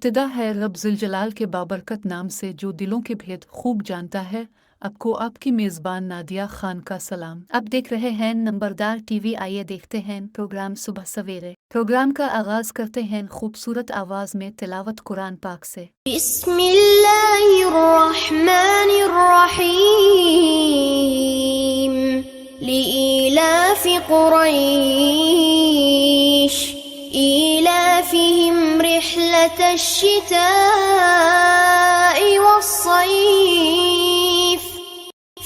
ابتدا ہے رب ذوالجلال کے بابرکت نام سے جو دلوں کے بھید خوب جانتا ہے۔ آپ کو آپ کی میزبان نادیہ خان کا سلام۔ آپ دیکھ رہے ہیں نمبردار ٹی وی، آئیے دیکھتے ہیں پروگرام صبح سویرے۔ پروگرام کا آغاز کرتے ہیں خوبصورت آواز میں تلاوت قرآن پاک سے۔ بسم اللہ الرحمن الرحیم لإیلاف قریش إيلافهم رحلة الشتاء والصيف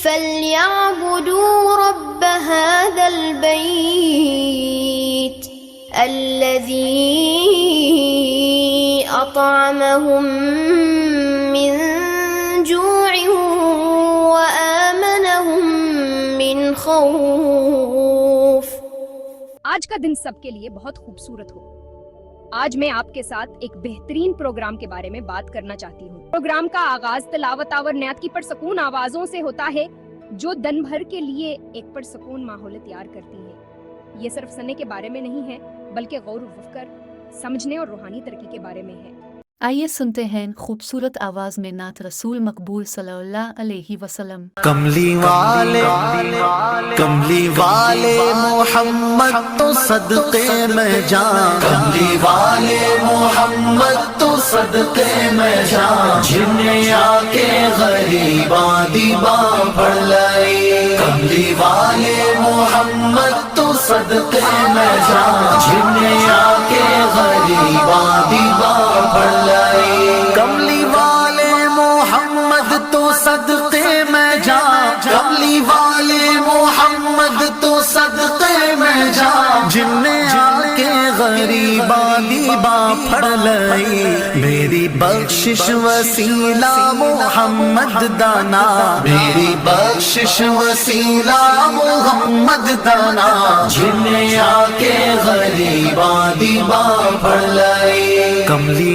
فليعبدوا رب هذا البيت الذي أطعمهم من جوع وآمنهم من خوف۔ آج کا دن سب کے لیے بہت خوبصورت ہو۔ آج میں آپ کے ساتھ ایک بہترین پروگرام کے بارے میں بات کرنا چاہتی ہوں۔ پروگرام کا آغاز تلاوت آور نعت کی پرسکون آوازوں سے ہوتا ہے جو دن بھر کے لیے ایک پرسکون ماحول تیار کرتی ہیں۔ یہ صرف سننے کے بارے میں نہیں ہے بلکہ غور و فکر، سمجھنے اور روحانی ترقی کے بارے میں ہے۔ آئیے سنتے ہیں خوبصورت آواز میں نعت رسول مقبول صلی اللہ علیہ وسلم۔ کملی والے محمد تو صدقے میں جان، کملی والے محمد تو صدقے میں جان، جنہیں آ کے غریباں دیباں پڑھ لائی۔ کملی والے محمد تو صدقے میں جان، جنہیں آ کے غریباں دیباں پڑھ لائی۔ کملی والے محمد تو صدقے میں جان، کملی والے محمد تو صدقے میں جان، جن نے آ کے غریباں دیباں پڑھ لائی۔ میری بخشش وسیلہ محمد دانا، میری بخشش وسیلہ محمد دانا، جن نے آ کے غریباں دیباں پڑھ لائی۔ کملی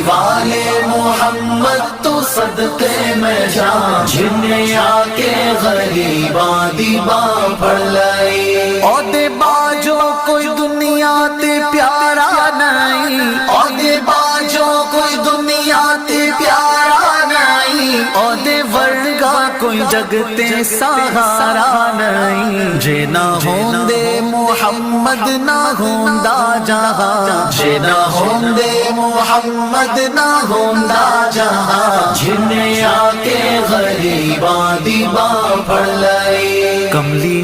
والے محمد تو صدقے میں جان، جنہیں آ کے غریباں دیباں پڑھ لائی۔ عہدے باجو کوئی دنیا تے پیارا نہیں، عہدے باجو کوئی دنیا تے پیارا نہیں، عہدے ورگا کوئی جگ تے سہارا نہیں۔ جے نہ ہوندے محمد نہ ہوندا جہاں، جے نہ ہوندے محمد نہ ہوندا جہاں، جنہیں آ کے غریباں دیباں پڑھ لائی۔ کملی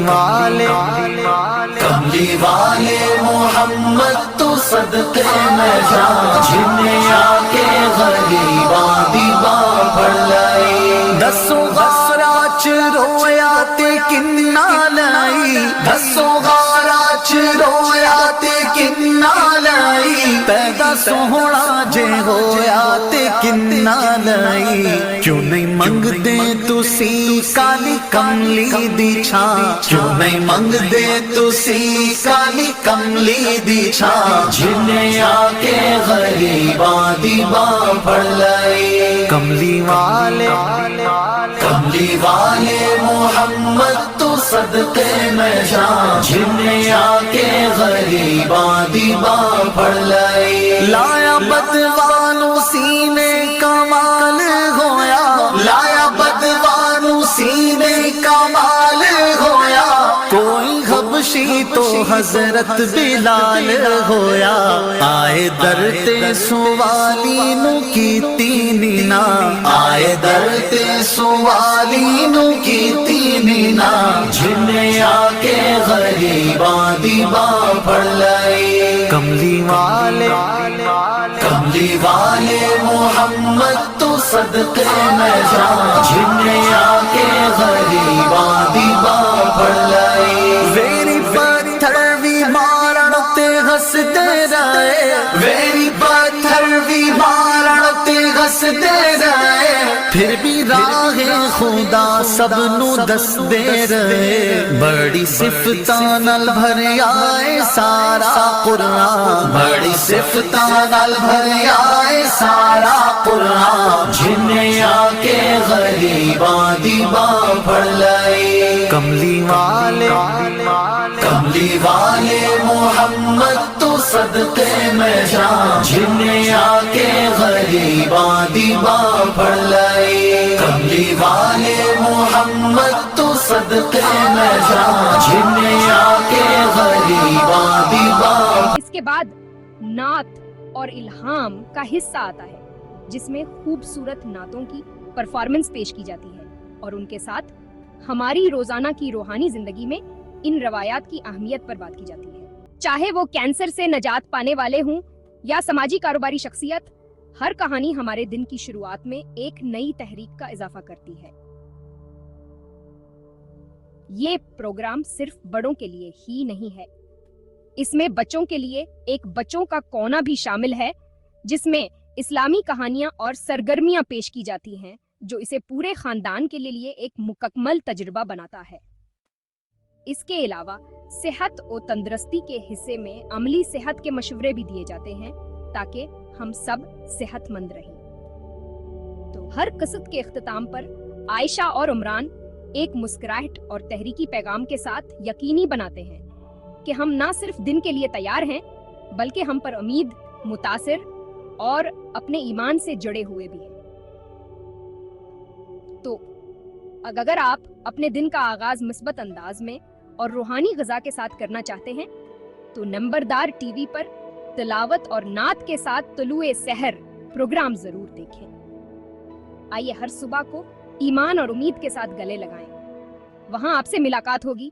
والے محمد تو صدقے میں جان، جنہیں آ کے غریباں دیباں پڑھ لائی۔ دسوں غارہ چ رویا تے کنہ لائی، دسوں غارہ چ رویا تے کنہ لائی، پیدا سوہنا جے ہویا تے کنہ لائی۔ کیوں نہیں منگ دے تسی کالی کملی دی چھاں، کیوں نہیں منگ دے تسی کالی کملی دی چھاں، جنہیں آ کے غریباں دیباں پڑھ لائی۔ کملی والے محمد تو صدقے میں جان، جنہیں آ کے غریباں دیباں پڑھ لائی۔ لایا بدوانو سینے کمال ہویا، لایا بدوانو سینے کمال ہویا، کوئی حبشی تو حضرت بلال ہویا۔ آئے در تے سوالی نو کیتی نینا، آئے در تے سوالی نو کیتی نینا، جنہیں آ کے غریباں دیباں پڑھ لائی۔ کملی والے محمد تو صدقے میں جان، جنہیں آ کے غریباں دیباں پڑھ لائی۔ ویری پتھر بھی مارن تے ہسدے رہے، ویری پتھر بھی مارن تے ہسدے رہے، پھر بھی راہ خدا سب نو دس دے رہے۔ بڑی صفتاں نال بھریا اے سارا قرآن، بڑی صفتاں نال بھریا اے سارا قرآن، جنہیں آ کے غریباں دیباں پڑھ لائی۔ کملی والے محمد تو صدقے میں جان جنہیں آکے غریباں دی باں پڑ لئی کملی والے محمد تو صدقے میں جان جنہیں آکے غریباں دی باں. اس کے بعد نعت اور الہام کا حصہ آتا ہے جس میں خوبصورت نعتوں کی پرفارمنس پیش کی جاتی ہے اور ان کے ساتھ ہماری روزانہ کی روحانی زندگی میں ان روایات کی اہمیت پر بات کی جاتی ہے. چاہے وہ کینسر سے نجات پانے والے ہوں یا سماجی کاروباری شخصیت، ہر کہانی ہمارے دن کی شروعات میں ایک نئی تحریک کا اضافہ کرتی ہے. یہ پروگرام صرف بڑوں کے لیے ہی نہیں ہے، اس میں بچوں کے لیے ایک بچوں کا کونا بھی شامل ہے جس میں اسلامی کہانیاں اور سرگرمیاں پیش کی جاتی ہیں جو اسے پورے خاندان کے لیے ایک مکمل تجربہ بناتا ہے. اس کے علاوہ صحت و تندرستی کے حصے میں عملی صحت کے مشورے بھی دیے جاتے ہیں تاکہ ہم سب صحت مند رہیں. تو ہر قسط کے اختتام پر عائشہ اور عمران ایک مسکراہٹ اور تحریکی پیغام کے ساتھ یقینی بناتے ہیں کہ ہم نہ صرف دن کے لیے تیار ہیں بلکہ ہم پر امید، متاثر اور اپنے ایمان سے جڑے ہوئے بھی ہیں. تو اگر آپ اپنے دن کا آغاز مثبت انداز میں اور روحانی غذا کے ساتھ کرنا چاہتے ہیں تو نمبردار ٹی وی پر تلاوت اور نعت کے ساتھ طلوع سحر پروگرام ضرور دیکھیں. آئیے ہر صبح کو ایمان اور امید کے ساتھ گلے لگائیں. وہاں آپ سے ملاقات ہوگی